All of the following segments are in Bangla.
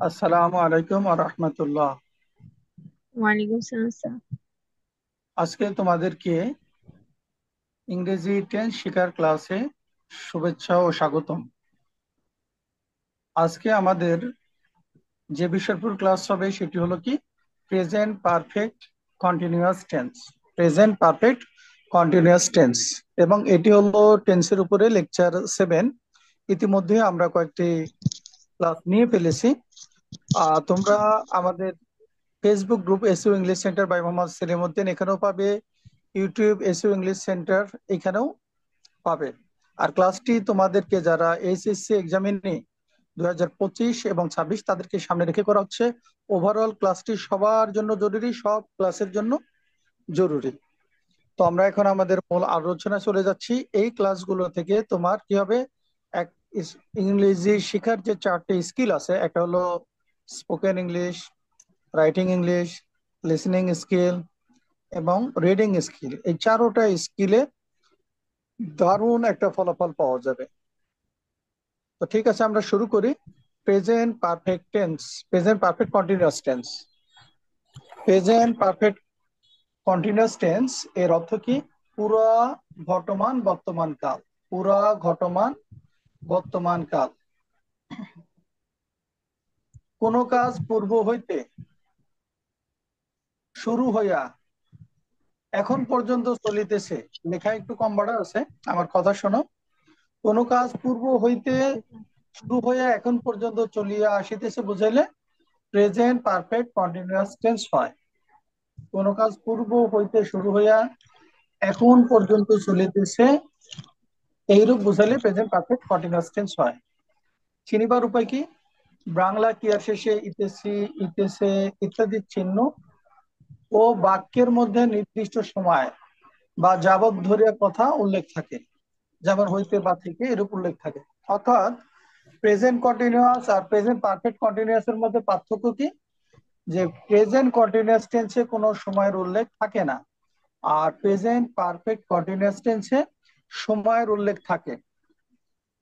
আসসালামু আলাইকুম ওয়া রাহমাতুল্লাহ। ওয়ালাইকুম সালাম স্যার। আজকে তোমাদেরকে ইংরেজি টেন্স শেখার ক্লাসে শুভেচ্ছা ও স্বাগতম। আজকে আমাদের যে বিষয়ের উপর ক্লাস হবে সেটি হলো কি present perfect continuous tense. Present perfect continuous tense এবং এটি হলো টেন্সের উপরে লেকচার 7। ইতিমধ্যে আমরা কয়েকটি ক্লাস নিয়ে ফেলেছি। তোমরা আমাদের Facebook group SEO English centre by Mohammad Salimuddin এখানেও পাবে, ইউটিউব এসইও ইংলিশ সেন্টার এখানেও পাবে। আর ক্লাসটি তোমাদেরকে যারা এইচএসসি এক্সামিনে 2025 এবং 26 তাদেরকে সামনে রেখে করা হচ্ছে। ওভারঅল ক্লাসটি সবার জন্য জরুরি, সব ক্লাসের জন্য জরুরি। তো আমরা এখন আমাদের মূল আলোচনা চলে যাচ্ছি। এই ক্লাসগুলো থেকে তোমার কি হবে, এক ইংরেজি শেখার যে 4টে স্কিল আছে, একটা হলো spoken English, writing English, listening skill এবং রিডিং স্কিল। এই 4টা স্কিলে দারুণ একটা ফলাফল পাওয়া যাবে। তো ঠিক আছে, আমরা শুরু করি। Present perfect tense, present perfect continuous tense. Present perfect continuous tense এর অর্থ কি? পুরা ঘটমান বর্তমান কাল, পুরা ঘটমান বর্তমান কাল। কোন কাজ পূর্ব হইতে শুরু হইয়া এখন পর্যন্ত চলিতেছে। লেখা একটু কম বাড়া আছে, আমার কথা শোনো। কোন কাজ পূর্ব হইতে শুরু হইয়া এখন পর্যন্ত চলিয়া আসিতেছে বুঝাইলে প্রেজেন্ট পারফেক্ট কন্টিনিউয়াস টেন্স হয়। কোন কাজ পূর্ব হইতে শুরু হইয়া এখন পর্যন্ত চলিতেছে, এইরূপ বুঝাইলে প্রেজেন্ট পারফেক্ট কন্টিনিউয়াস টেন্স হয়। চিনিবার উপায় কি? বাংলা ক্রিয়ার শেষে ইতেছি, ইতেছে ইত্যাদি চিহ্ন ও বাক্যের মধ্যে নির্দিষ্ট সময় বা যাবৎ ধরিয়া কথা উল্লেখ থাকে, যেমন হইতে বা থেকে এরূপ উল্লেখ থাকে। অর্থাৎ প্রেজেন্ট কন্টিনিউয়াস আর প্রেজেন্ট পারফেক্ট কন্টিনিউয়াস এর মধ্যে পার্থক্য কি? যে প্রেজেন্ট কন্টিনিউয়াস টেন্সে কোনো সময়ের উল্লেখ থাকে না, আর প্রেজেন্ট পারফেক্ট কন্টিনিউয়াস টেন্সে সময়ের উল্লেখ থাকে।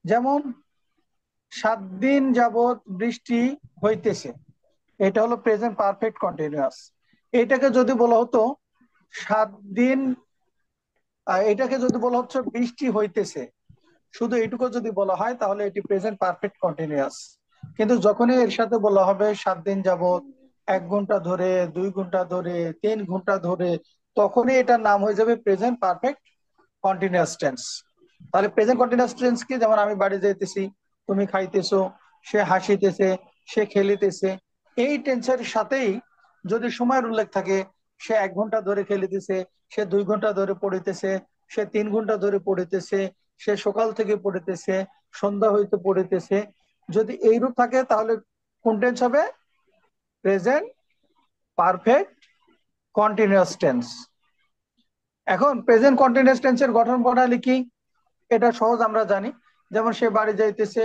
যেমন 7 দিন যাবত বৃষ্টি হইতেছে, এটা হলো প্রেজেন্ট পারফেক্ট কন্টিনিউয়াস। এটাকে যদি বলা হতো 7 দিন, এটাকে যদি বলা হচ্ছে বৃষ্টি হইতেছে, শুধু এইটুকু যদি বলা হয় তাহলে এটি প্রেজেন্ট পারফেক্ট কন্টিনিউয়াস। কিন্তু যখনই এর সাথে বলা হবে 7 দিন যাবত, 1 ঘন্টা ধরে, 2 ঘন্টা ধরে, 3 ঘন্টা ধরে, তখনই এটার নাম হয়ে যাবে প্রেজেন্ট পারফেক্ট কন্টিনিউয়াস টেন্স। তাহলে প্রেজেন্ট কন্টিনিউয়াস টেন্স কি? যেমন আমি বাড়ি যাইতেছি, তুমি খাইতেছো, সে হাসিতেছে, সে খেলিতেছে। এই টেন্সের সাথেই যদি সময়ের উল্লেখ থাকে, সে 1 ঘন্টা ধরে খেলিতেছে, সে 2 ঘন্টা ধরে পড়িতেছে, সে 3 ঘন্টা ধরে পড়িতেছে, সে সকাল থেকে পড়িতেছে, সন্ধ্যা হইতে পড়িতেছে, যদি এইরূপ থাকে তাহলে কোন টেন্স হবে? Present perfect continuous tense. এখন প্রেজেন্ট কন্টিনিউয়াস টেন্সের গঠন প্রণালী কি? এটা সহজ, আমরা জানি। যেমন সে বাড়ি যাইতেছে,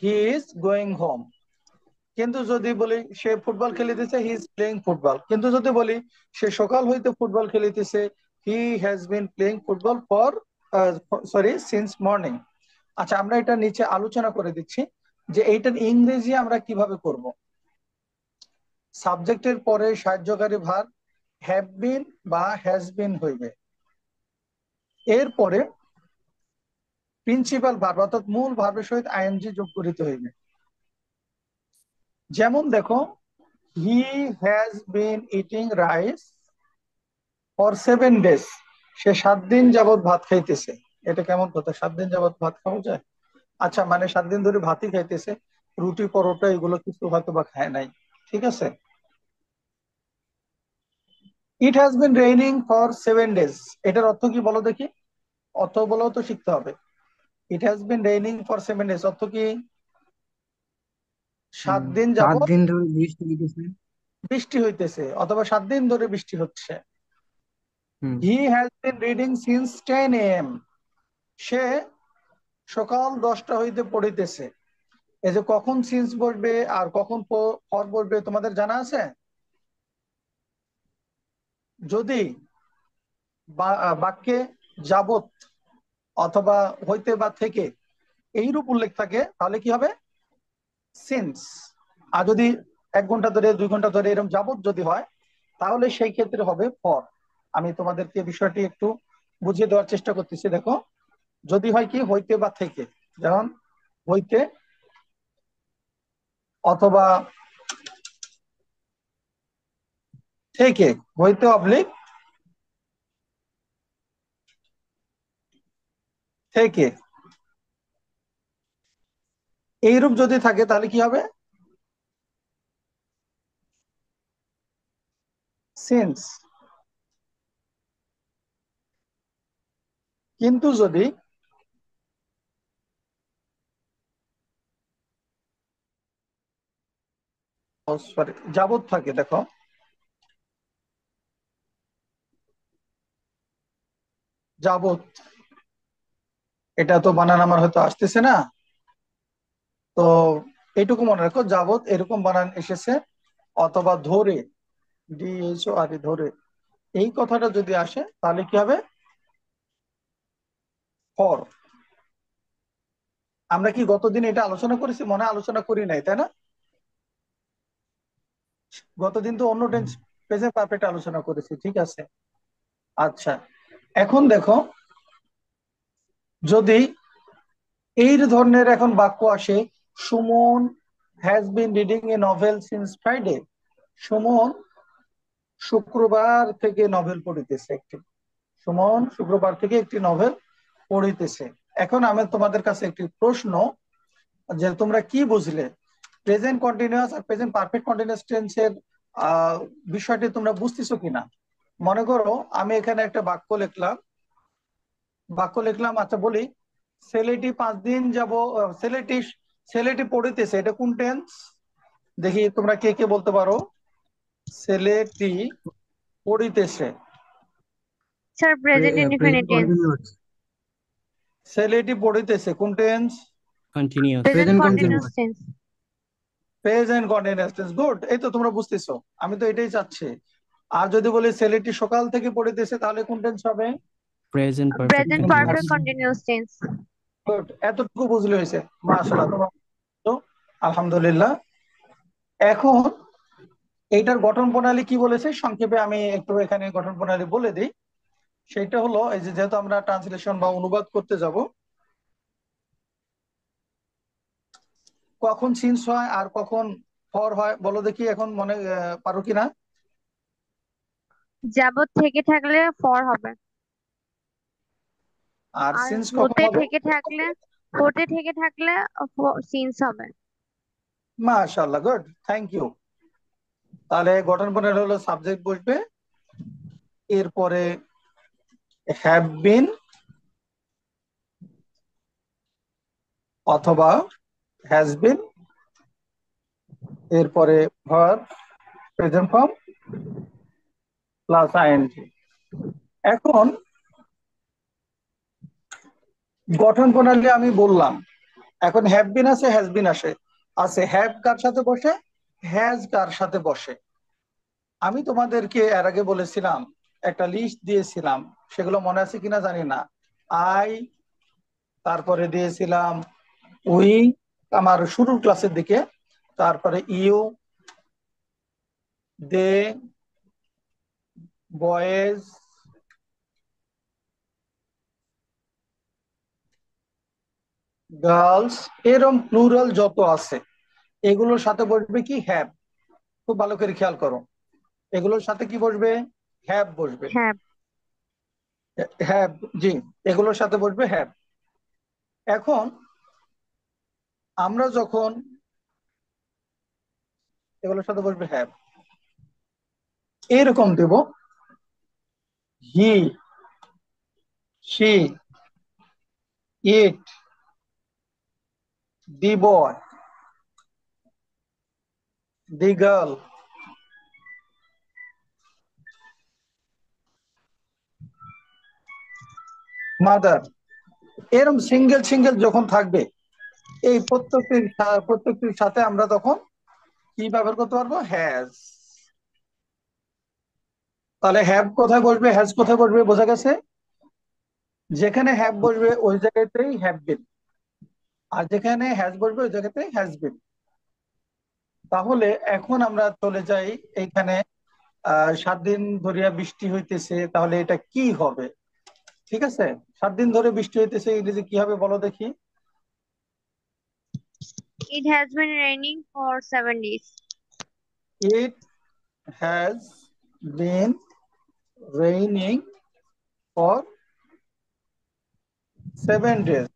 হি ইজ গোয়িং হোম। কিন্তু যদি বলি সে ফুটবল খেলিতেছে, হি ইজ প্লেইং ফুটবল। কিন্তু যদি বলি সে সকাল হইতে ফুটবল খেলিতেছে, he has been playing football for, sorry, since morning. আচ্ছা, আমরা এটা নিচে আলোচনা করে দিচ্ছি যে এইটার ইংরেজি আমরা কিভাবে করব। সাবজেক্টের পরে সাহায্যকারী ভার্ব হ্যাভ বিন বা হ্যাজ বিন হইবে। এরপরে প্রিন্সিপাল ভার্ব অর্থাৎ মূল ভার্বের সহিত আইএনজি যোগ করিতে হইবে। যেমন দেখো, he has been eating rice for 7 days. সে 7 দিন যাবত ভাত খাইতেছে। এটা কেমন কথা, 7 দিন যাবত ভাত খাওয়া যায়? আচ্ছা, মানে 7 দিন ধরে ভাতই খাইতেছে, রুটি পরোটা এগুলো কিছু হয়তো বা খায় নাই। ঠিক আছে। It has been raining for 7 days, এটার অর্থ কি বলো দেখি? অর্থ বলো তো শিখতে হবে। It has been raining for 7 days অর্থ কি? 7 দিন সাত যাবত দিন ধরে বৃষ্টি হইতেছে। বৃষ্টি হইতেছে, অথবা 7 দিন ধরে বৃষ্টি হচ্ছে। হুম। He has been reading since 10 AM, সে সকাল 10টা হইতে পড়িতেছে। এই যে কখন সিন্স বসবে আর কখন ফর বসবে তোমাদের জানা আছে? যদি বাক্যে যাবত অথবা হইতে বা থেকে এইরূপ উল্লেখ থাকে তাহলে কি হবে? সিন্স। আর যদি 1 ঘন্টা ধরে 2 ঘন্টা ধরে এরকম যাবত যদি হয়, তাহলে সেই ক্ষেত্রে হবে ফর। আমি তোমাদেরকে বিষয়টি একটু বুঝিয়ে দেওয়ার চেষ্টা করতেছি। দেখো, যদি হয় কি হইতে বা থেকে, যেমন হইতে অথবা থেকে, হইতে অবলিক থেকে, এইরূপ যদি থাকে তাহলে কি হবে? সিন্স। কিন্তু যদি সরি যাবত থাকে, দেখো যাবত, এটা তো বানান আমার হয়তো আসতেছে না, তো এইটুকু মনে রাখো, যাবত এরকম বানান এসেছে, অথবা ধরে, DHORE ধরে, এই কথাটা যদি আসে তাহলে কি হবে? ফর। আমরা কি গতদিন এটা আলোচনা করেছি? মনে হয় আলোচনা করি নাই, তাই না? গতদিন তো অন্য টেন্স প্রেজেন্ট পারফেক্ট আলোচনা করেছি, ঠিক আছে। আচ্ছা, এখন দেখো, যদি এই ধরনের এখন বাক্য আসে, Suman has been reading a novel since Friday. Suman শুক্রবার থেকে নভেল পড়িতেছে একটি। সুমন শুক্রবার থেকে একটি নভেল পড়িতেছে। এখন আমি তোমাদের কাছে একটি প্রশ্ন, যে তোমরা কি বুঝলে? প্রেজেন্ট কন্টিনিউয়াস আর প্রেজেন্ট পারফেক্ট কন্টিনিউয়াস টেন্সের আহ বিষয়টি তোমরা বুঝতেছো কিনা? মনে করো আমি এখানে একটা বাক্য লিখলাম, আচ্ছা বলি, ছেলেটি 5 দিন যাব, ছেলেটি ছেলেটি পড়িতেছে, এটা কোন টেন্স? দেখি তোমরা কে কে বলতে পারো। ছেলেটি পড়িতেছে, sir present present indefinite tense. Continuous. ছেলেটি পড়িতেছে কোন tense? Continuous. Present present continuous continuous. Tense. Present continuous tense, good. এই তো তোমরা বুঝতেছো, আমি তো এটাই চাচ্ছি। আর যদি বলি ছেলেটি সকাল থেকে পড়িতেছে, তাহলে কোন টেন্স হবে? Present perfect present continuous. Perfect continuous tense. Good, এতটুকু বুঝলে হয়েছে, মাশাআল্লাহ তোমরা বুঝছো। আলহামদুলিল্লাহ। এখন এইটার গঠন প্রণালী কি বলেছে সংক্ষেপে আমি একটু এখানে গঠন প্রণালী বলে দিই। সেটা হলো, এই যে যেহেতু আমরা ট্রান্সলেশন বা অনুবাদ করতে যাব, কখন সিন্স হয় আর কখন ফর হয় বলো দেখি, এখন মনে পারো কিনা? যাবত থেকে থাকলে ফর হবে। আর আর সিন্স কখন হতে হবে? থেকে থাকলে, হতে থেকে থাকলে সিন্স হবে। মাশাআল্লাহ, গুড, থ্যাংক ইউ। তাহলে গঠন প্রণালী হলো, সাবজেক্ট বসবে, এরপরে হ্যাভ বিন অথবা হ্যাজ বিন, এরপরে verb, present form plus ING. এখন গঠন প্রণালী আমি বললাম, এখন হ্যাভ বিন আছে, হ্যাজ বিন আছে হ্যাভ কার সাথে বসে, হ্যাজ কার সাথে বসে। আমি তোমাদেরকে এর আগে বলেছিলাম, একটা লিস্ট দিয়েছিলাম, সেগুলো মনে আছে কিনা জানি না। আই, তারপরে দিয়েছিলাম উই, আমার শুরুর ক্লাসের দিকে, তারপরে ইউ, দে, বয়েজ, গার্লস, এরম প্লুরাল যত আছে, এগুলোর সাথে বসবে কি? হ্যাভ। খুব ভালো করে খেয়াল করো, এগুলোর সাথে কি বসবে? হ্যাভ বসবে। হ্যাঁ। হ্যাভ, জি, এগুলোর সাথে বসবে হ্যাভ। এখন আমরা যখন এগুলোর সাথে বসবে হ্যাভ, এরকম দেব, he, she, it, the boy, the girl, mother. এরকম সিঙ্গেল সিঙ্গেল যখন থাকবে, এই প্রত্যেকটির সাথে আমরা তখন কি ব্যবহার করতে পারবো? হ্যাজ। তাহলে হ্যাভ কোথায় বসবে, হ্যাজ কোথায় বসবে, বোঝা গেছে? যেখানে হ্যাভ বসবে ওই জায়গাতেই হ্যাভ বিন, আর যেখানে হ্যাজ বসবে ওই জায়গাতেই হ্যাজ বিন। তাহলে এখন আমরা চলে যাই এইখানে। 7 দিন ধরিয়া বৃষ্টি হইতেছে, তাহলে এটা কি হবে? ঠিক আছে, 7 দিন ধরে বৃষ্টি হইতেছে, ইংরেজি কি হবে বলো দেখি। It has been raining for 7 days. It has been raining for 7 days।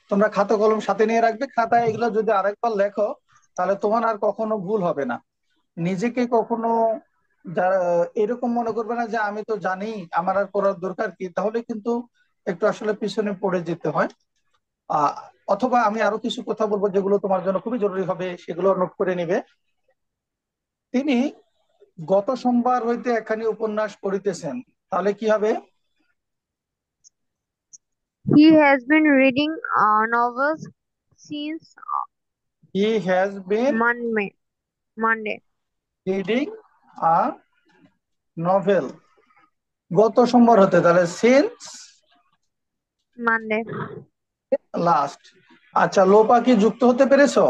তোমরা খাতা কলম সাথে নিয়ে রাখবে, খাতায় এগুলো যদি আরেকবার লেখো তাহলে তোমার আর কখনো ভুল হবে না। নিজেকে কখনো এরকম মনে করবে না যে আমি তো জানি, আমার আর করার দরকার কি, তাহলে কিন্তু একটু আসলে পিছনে পড়ে যেতে হয়। আহ অথবা আমি আরো কিছু কথা বলবো যেগুলো তোমার জন্য খুবই জরুরি হবে, সেগুলো নোট করে নিবে। তিনি গত সোমবার হইতে একখানি উপন্যাস পড়িতেছেন, তাহলে কি হবে? He has been reading novels since he has bin Monday. Monday. Reading a novel গত সোমবার হতে, তাহলে সিন্স Monday. লাস্ট। আচ্ছা, লোপা কি যুক্ত হতে পেরেছো?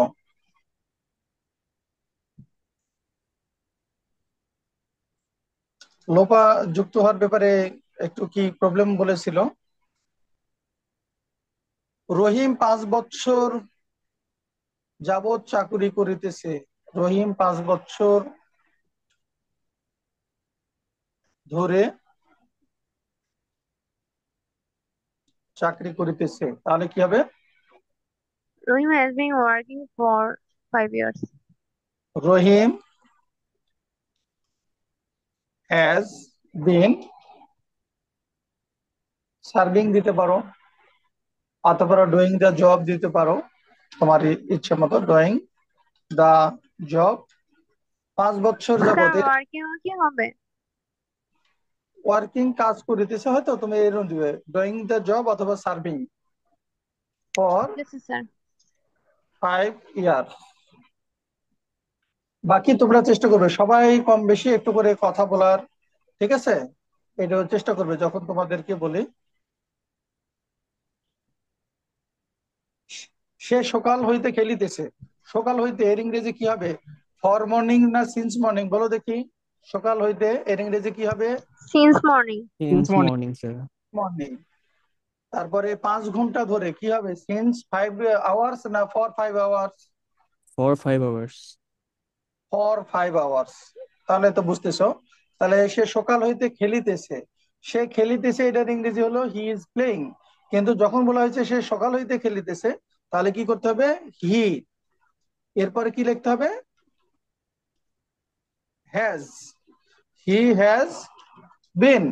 লোপা যুক্ত হওয়ার ব্যাপারে একটু কি প্রবলেম বলেছিল। রহিম 5 বছর যাবৎ চাকুরি করিতেছে। রহিম 5 বছর ধরে চাকরি করিতেছে, তাহলে কি হবে? Rohim has been working for 5 years. Rahim has been serving দিতে পারো, অথবা ডুইং দ্য জব দিতে পারো, তোমার ইচ্ছে মতো ডুইং দ্য জব। 5 বছর যাবত স্যার ওয়ার্কিং কি হবে? ওয়ার্কিং কাজ করিতেছে, হয়তো তুমি এরকম দিবে ডুইং দ্য জব অথবা সার্ভিং ফর ঠিক আছে স্যার। 5 years। বাকি তোমরা চেষ্টা করবে সবাই কম বেশি একটু করে কথা বলার, ঠিক আছে? এটাও চেষ্টা করবে যখন তোমাদেরকে বলি। সে সকাল হইতে খেলিতেছে। সকাল হইতে এর ইংরেজি কি হবে? ফর মর্নিং না সিন্স মর্নিং বলো দেখি। সকাল হইতে এর ইংরেজি কি হবে? Since morning. Since morning, sir. Morning. তারপরে 5 ঘন্টা ধরে কি হবে? সিন্স 5 hours না for 5 hours? 4 5 hours. For 5 hours। তাহলে তো বুঝতেছো। তাহলে সে সকাল হইতে খেলিতেছে, সে খেলিতেছে, এটার ইংরেজি হলো হি ইজ প্লেইং। কিন্তু যখন বলা হয়েছে সে সকাল হইতে খেলিতেছে, তাহলে কি করতে হবে? হি, এরপরে কি লিখতে হবে? Has. He has bin.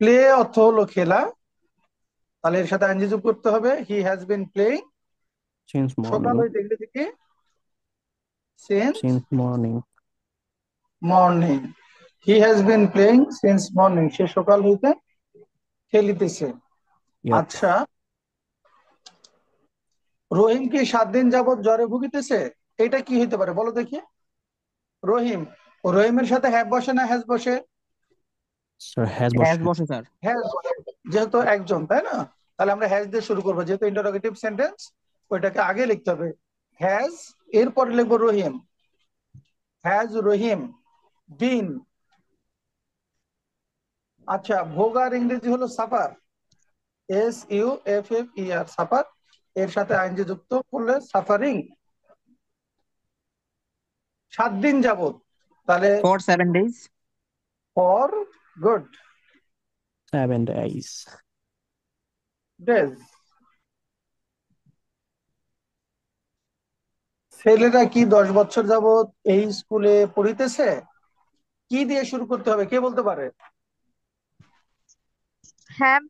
Play অর্থ হলো খেলা, তাহলে এর সাথে আইনজি যোগ করতে হবে। He has been playing. Since সকাল morning. হইতে ইংরেজি কি? Since Since morning. Morning. He has been playing since morning. সে সকাল হইতে খেলিতেছে। Yep. আচ্ছা, রহিম কি 7 দিন যাবৎ জ্বরে ভুগিতেছে? এটা কি হইতে পারে বলো দেখি। রহিম, রহিমের সাথে হ্যাভ বসে না হ্যাজ বসে? Sir has হ্যাজ বসে। বসে স্যার। হ্যাজ বসে, যেহেতু একজন, তাই না? তাহলে আমরা হ্যাজ দিয়ে শুরু করবো, যেহেতু ইন্টারোগেটিভ সেন্টেন্স, ওইটাকে আগে লিখতে হবে হ্যাজ, এরপরে লিখবো রহিম। হ্যাজ রহিম বিন। আচ্ছা, ভোগার ইংরেজি হলো সাফার। SUFFER, suffer. এর সাথে আইনজি যুক্ত করলে সাফারিং। 7 দিন যাবত, তাহলে for 7 days। For, good, 7 days. Days. ছেলেরা কি 10 বছর যাবত এই স্কুলে পড়িতেছে? কি দিয়ে শুরু করতে হবে কে বলতে পারে? Have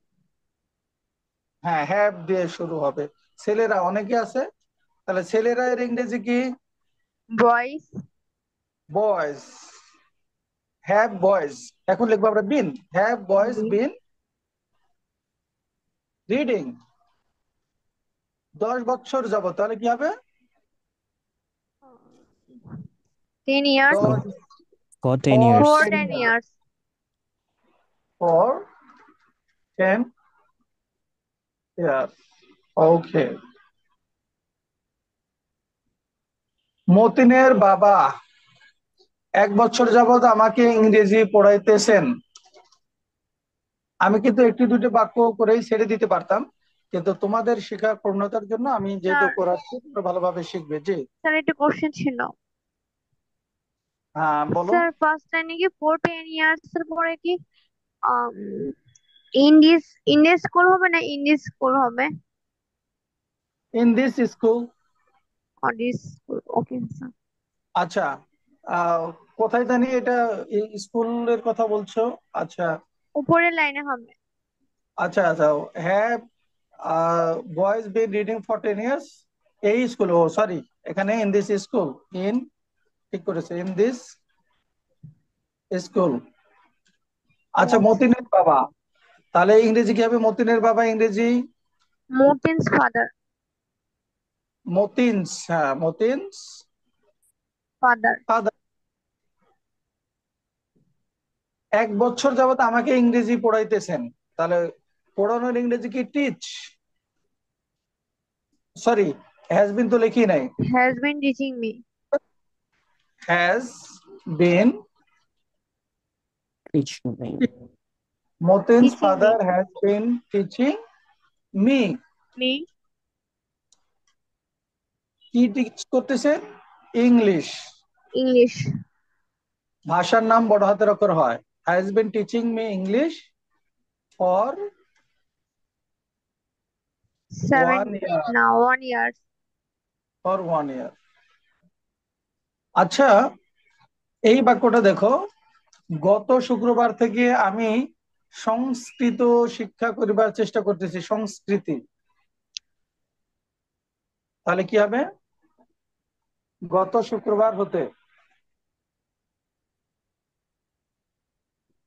হ্যাঁ, হ্যাভ দিয়ে শুরু হবে। ছেলেরা অনেকে আছে, তাহলে ছেলেরা এর ইংরেজি কি? boys. বয়েজ। Have boys. এখন লিখবো আমরা বিন। হ্যাভ বয়েজ বিন রিডিং 10 বছর যাবত, তাহলে কি হবে? 10 years. 10 For 10 for years. For 10 10 years. years. For 10 years. Okay. মতিনের বাবা 1 বছর যাবত আমাকে ইংরেজি পড়াইতেছেন। আমি কিন্তু একটি দুটি বাক্য করেই ছেড়ে দিতে পারতাম, কিন্তু তোমাদের শেখার পূর্ণতার জন্য আমি যেহেতু স্যার করাচ্ছি তোমরা ভালোভাবে শিখবে। জি, স্যার একটা কোশ্চেন ছিল। হ্যাঁ বলো। স্যার ফার্স্ট লাইনে কি 4 10 years এর পরে কি আম, ইন্ডিস ইন্ডিয়ান স্কুল হবে না ইংলিশ স্কুল হবে? In this school. অডিস স্কুল, ওকে স্যার। আচ্ছা, আহ কোথায় জানি এটা স্কুলের কথা বলছো? আচ্ছা, উপরের লাইনে হবে। আচ্ছা, আচ্ছা। হ্যাঁ, boys been reading for 10 years. এই স্কুল, ও সরি, এখানে ইন দিস স্কুল, ইন, ঠিক করেছে, ইন দিস স্কুল। আচ্ছা, ইয়েস। মতিনের বাবা, তাহলে ইংরেজি কি হবে? মতিনের বাবা ইংরেজি মতিনস ফাদার। মতিনস, হ্যাঁ মতিনস ফাদার। ফাদার। 1 বছর যাবত আমাকে ইংরেজি পড়াইতেছেন, তাহলে পড়ানোর ইংরেজি কি টিচ? সরি, হ্যাজ বিন তো লিখি নাই। Has been teaching me. Has been, Teaching me. মতিনস teaching me. Father has been teaching me. Me. কি টিচ করতেছে? ইংলিশ। ইংলিশ। ভাষার নাম বড় হাতের অক্ষর হয়। Has been teaching me English for seven, 1 year. না 1 year। ফর 1 ইয়ার। আচ্ছা, এই বাক্যটা দেখো, গত শুক্রবার থেকে আমি সংস্কৃত শিক্ষা করিবার চেষ্টা করতেছি। সংস্কৃতি, তাহলে কি হবে? গত শুক্রবার হতে,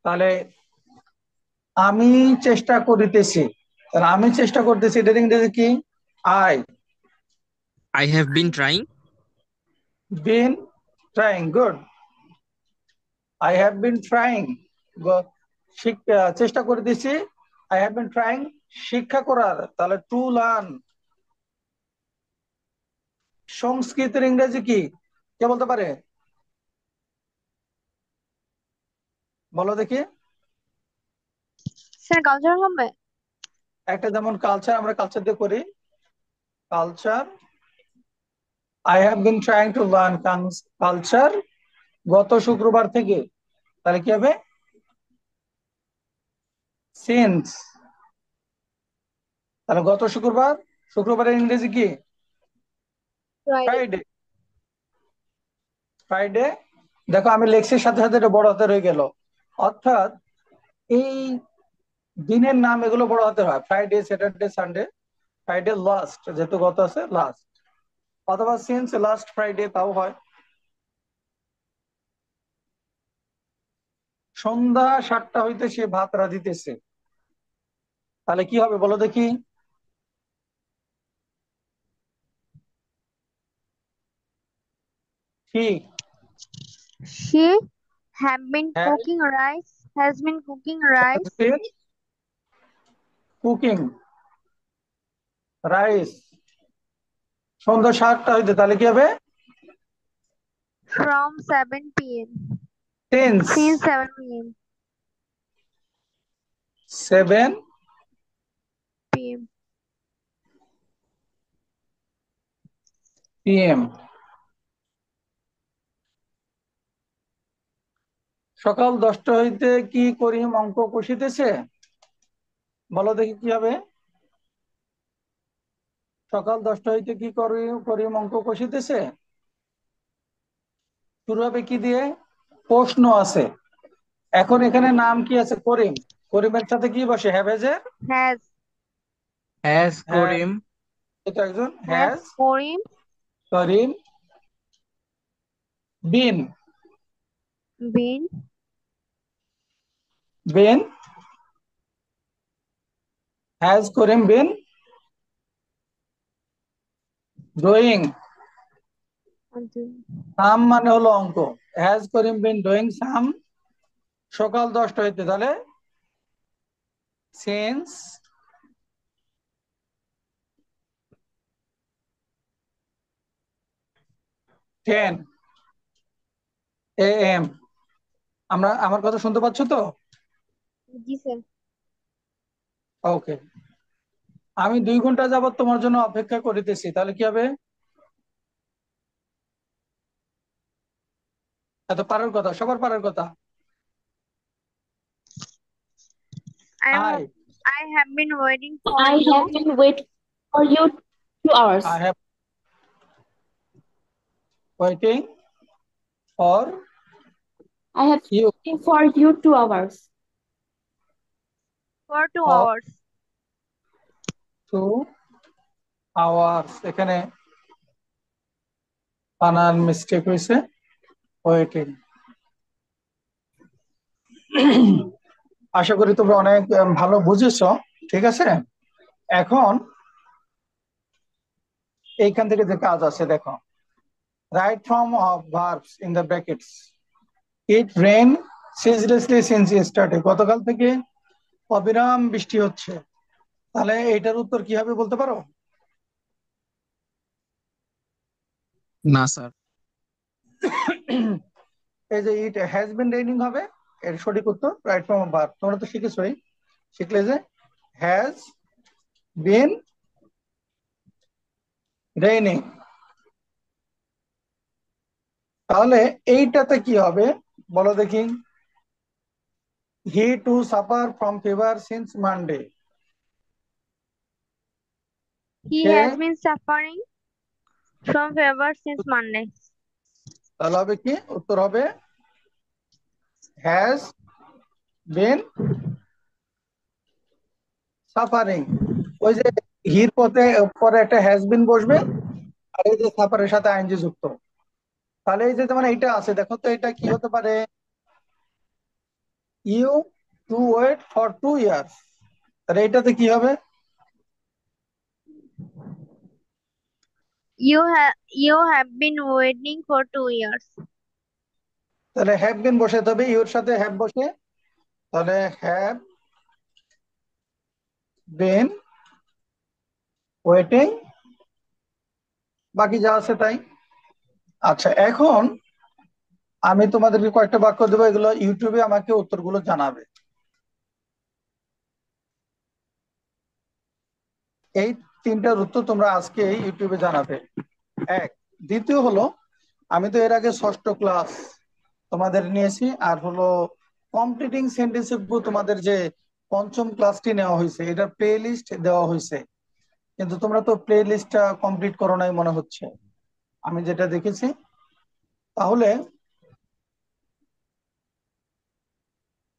তাহলে আমি চেষ্টা করিতেছি, তাহলে আমি চেষ্টা করতেছি, এটার ইংরেজি কি? I I have been trying. Been trying. Good. I have been trying, চেষ্টা করিতেছি। আই হ্যাভ বিন ট্রাইং শিক্ষা করার, তাহলে টু লার্ন। সংস্কৃতের ইংরেজি কি? কে বলতে পারে? বলো দেখি। স্যার কালচার হবে। একটা যেমন কালচার, আমরা কালচার দিয়ে করি, culture. I have been trying to learn culture গত শুক্রবার থেকে, তাহলে কি হবে? সিন্স। তাহলে গত শুক্রবার, শুক্রবারের ইংরেজি কি? ফ্রাইডে। ফ্রাইডে। ফ্রাইডে। দেখো আমি লেক্সের সাথে সাথে এটা বড় হাতে রয়ে গেল। অর্থাৎ এই দিনের নাম এগুলো বড় হাতে হয়, Friday, Saturday, Sunday. Friday last, যেহেতু গত আছে লাস্ট, অথবা সিন্স লাস্ট ফ্রাইডে, তাও হয়। সন্ধ্যা 7টা হইতে সে ভাত রাঁধিতেছে, তাহলে কি হবে বলো দেখি? ঠিক। She have been has cooking rice. Has been cooking rice been cooking rice. সন্ধ্যা 7টা হইতে, তাহলে কি হবে? from 7 p.m. Tense Since 7 p.m. 7 p.m. PM। সকাল 10টা হইতে কি করিম অঙ্ক কষিতেছে, বলো দেখি কি হবে? সকাল 10টা হইতে কি করিম অঙ্ক কষিতেছে, শুরু হবে কি দিয়ে? প্রশ্ন আছে। এখন এখানে নাম কি আছে? করিম। করিমের সাথে কি বসে? হ্যাভেজের। Has Has হ্যাঁ, Korim. এটা একজন has has Karim Karim been, been been has Karim been doing. until sum মানে হলো অঙ্ক, has Karim been doing some সকাল 10টা হইতে, তাহলে সিন্স 10 AM। আমার কথা শুনতে পাচ্ছ তো? জি স্যার। ওকে, আমি 2 ঘন্টা যাবত তোমার জন্য অপেক্ষা করিতেছি, তাহলে কি হবে? এত পারার কথা, সবার পারার কথা। I am I I have been waiting for I you. have been waiting for you 2 hours. I have waiting for I have been you waiting for you 2 hours. For 2 for hours. 2 hours। এখানে বানান মিস্টেক হয়েছে, ওয়েটিং। আশা করি তোমরা অনেক ভালো বুঝেছো। ঠিক আছে, এখন এইখান থেকে যে কাজ আছে দেখো, right form of verbs in the brackets. It rain ceaselessly since yesterday, গতকাল থেকে অবিরাম বৃষ্টি হচ্ছে। তাহলে এটার উত্তর কি হবে বলতে পারো? না স্যার। এই যে ইট হ্যাজ বিন রেইনিং হবে, এর সঠিক উত্তর রাইট ফর্ম অফ ভার্ব। তোমরা তো শিখেছই, শিখলে যে হ্যাজ বিন রেইনিং। তাহলে এইটাতে কি হবে বলো দেখি? He to suffer from fever since Monday. He সে, has been suffering from fever since Monday. তাহলে হবে কি? উত্তর হবে হ্যাজ বিন সাফারিং। ওই যে হির পরে একটা হ্যাজ বিন বসবে, আর এই যে সাফারের সাথে আইনজি যুক্ত। তাহলে এই যে তোমার এইটা আছে, দেখো তো এটা কি হতে পারে? You to wait for 2 years. তাহলে এইটাতে কি হবে? You have been waiting for 2 years. তাহলে হ্যাভ বিন বসাতে হবে, ইউর সাথে হ্যাভ বসে, তাহলে হ্যাভ বিন ওয়েটিং, বাকি যা আছে তাই। আচ্ছা, এখন আমি তোমাদেরকে কয়েকটা বাক্য দেবো, এগুলো ইউটিউবে আমাকে উত্তরগুলো জানাবে। এই 3টার উত্তর তোমরা আজকে ইউটিউবে জানাবে। এক, দ্বিতীয় হলো, আমি তো এর আগে ষষ্ঠ ক্লাস তোমাদের নিয়েছি, আর হলো কমপ্লিটিং সেন্টেন্স তোমাদের যে পঞ্চম ক্লাসটি নেওয়া হয়েছে, এটা প্লে লিস্ট দেওয়া হয়েছে, কিন্তু তোমরা তো প্লে লিস্টটা কমপ্লিট করো নাই মনে হচ্ছে, আমি যেটা দেখেছি। তাহলে